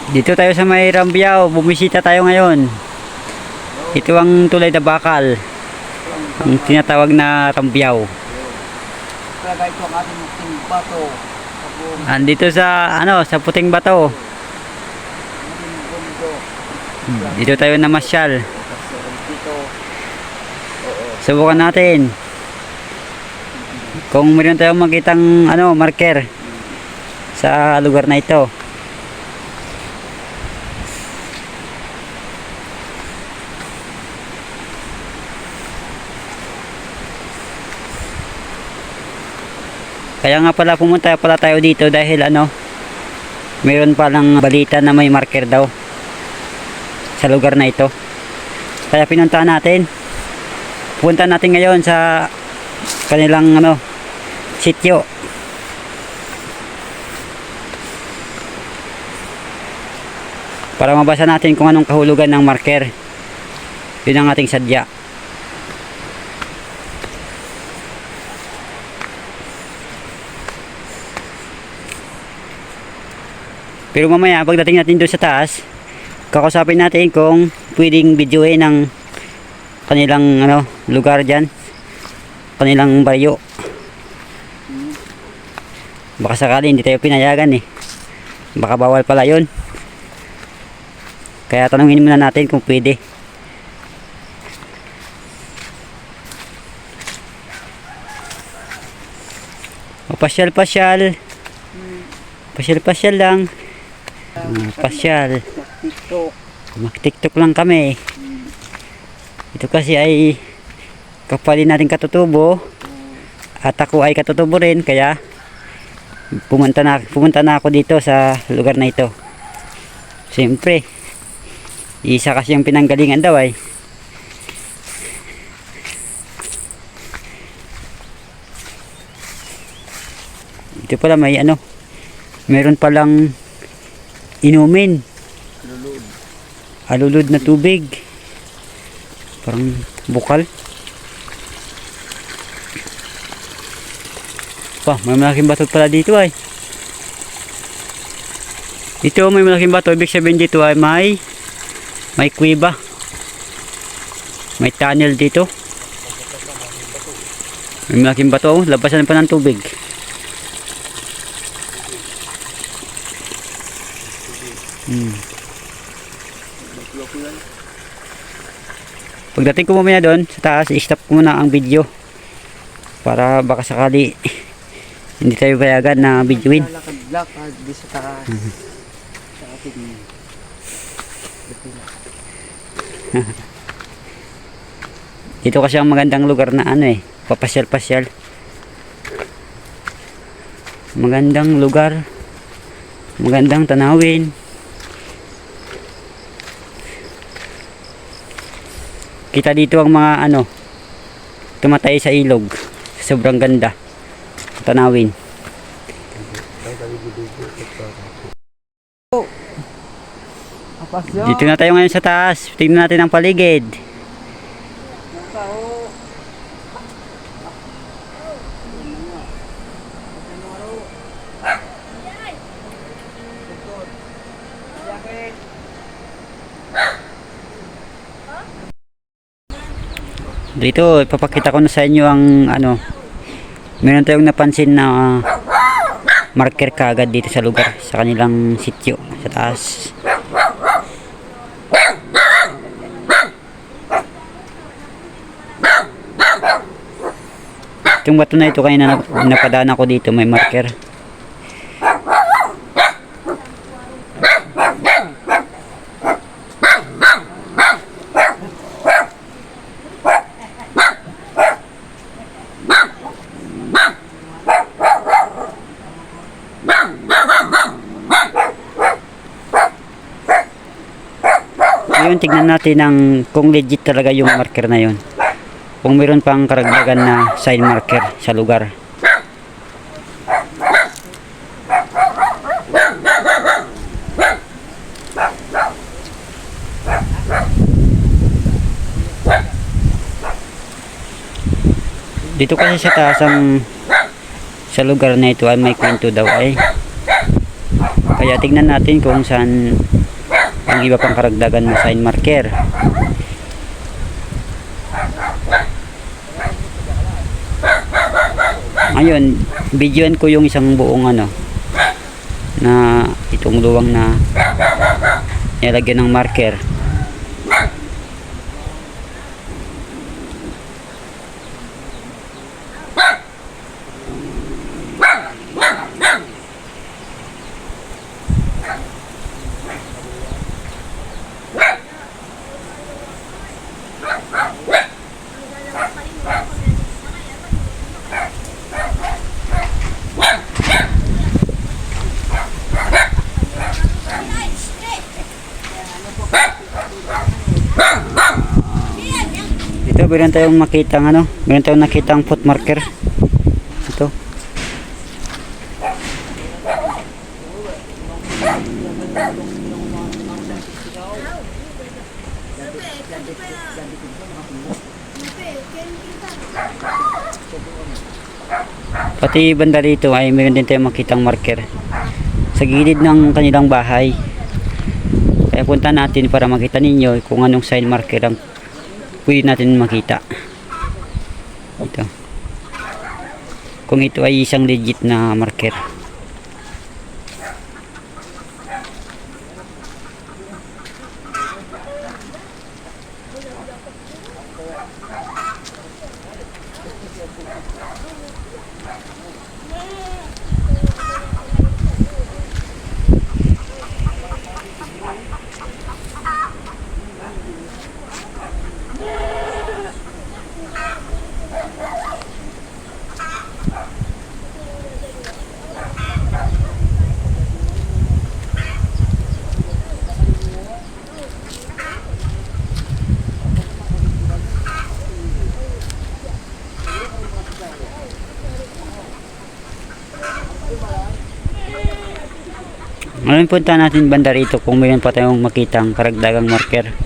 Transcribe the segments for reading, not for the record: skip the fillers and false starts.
Dito tayo sa may Rambiao, bumisita tayo ngayon. Ito ang tulay na bakal, ang tinatawag na Rambiao. Talaga ito ang ating puting bato. Andito sa sa puting bato. Dito tayo namasyal. Dito. Subukan natin. Kung meron tayong makitang marker sa lugar na ito. Kaya nga pala pumunta pala tayo dito dahil mayroon palang balita na may marker daw sa lugar na ito. Kaya pinuntahan natin. Punta natin ngayon sa kanilang sityo. Para mabasa natin kung anong kahulugan ng marker. Yun ang ating sadya. Pero mamaya pagdating natin doon sa taas, kakusapin natin kung pwedeng videoin ng kanilang lugar dyan, kanilang baryo. Baka sakali hindi tayo pinayagan baka bawal pala yun. Kaya tanungin muna natin kung pwede. Pasyal-pasyal. Pasyal-pasyal lang. Pasyal. TikTok. Mag-TikTok lang kami. Ito kasi ay kapalin natin katutubo. At ako ay katutubo rin. Kaya pumunta na ako dito sa lugar na ito. Siyempre, isa kasi yung pinanggalingan daw ay. Ito pala may meron palang inumin. Alulod na tubig. Parang bukal. May malaking bato pala dito ay. Ito may malaking bato. Ibig sabihin dito ay may kuweba. May tunnel dito. May malaking bato. Labasan pa ng tubig. Pagdating ko mamaya doon sa taas, i-stop ko muna ang video para baka sakali hindi tayo payagan na videoin. Lakad di sa taas. Sa ating Dito kasi ang magandang lugar na papasyal-pasyal. Magandang lugar. Magandang tanawin. Kita dito ang mga tumatay sa ilog. Sobrang ganda tanawin. Dito na tayo ngayon sa taas. Tingnan natin ang paligid. Dito ipapakita ko na sa inyo ang meron tayong napansin na marker kaagad dito sa lugar, sa kanilang sityo sa taas. Itong bato na ito kanina napadaan ako dito, may marker. Ngayon tignan natin kung legit talaga yung marker na yun. Kung meron pang karagdagan na sign marker sa lugar. Dito kasi sa taas sa lugar na ito ay may kwento daw ay Kaya tignan natin kung saan ang iba pang karagdagan na sign marker. Ngayon, videoan ko yung isang buong ano na itong luwang na nilagyan ng marker. Ito, meron tayong makitang ano, meron tayong nakitang foot marker. Ito. Pati banda rito ay meron din tayong makitang marker sa gilid ng kanilang bahay. Kaya punta natin para makita ninyo kung anong sign marker ang pwede natin makita. Ito. Kung ito ay isang legit na marker. Ngayon punta natin banda rito kung mayroon pa tayong makitang karagdagang marker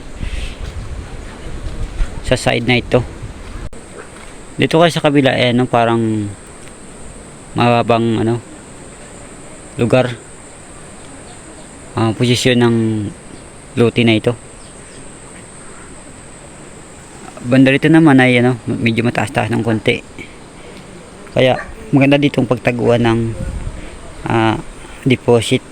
sa side na ito. Dito kasi sa kabila ano, parang mababang ano lugar, posisyon ng lote na ito. Banda rito naman ay ano, medyo mataas-taas ng konti. Kaya maganda ditong pagtaguan ng deposit.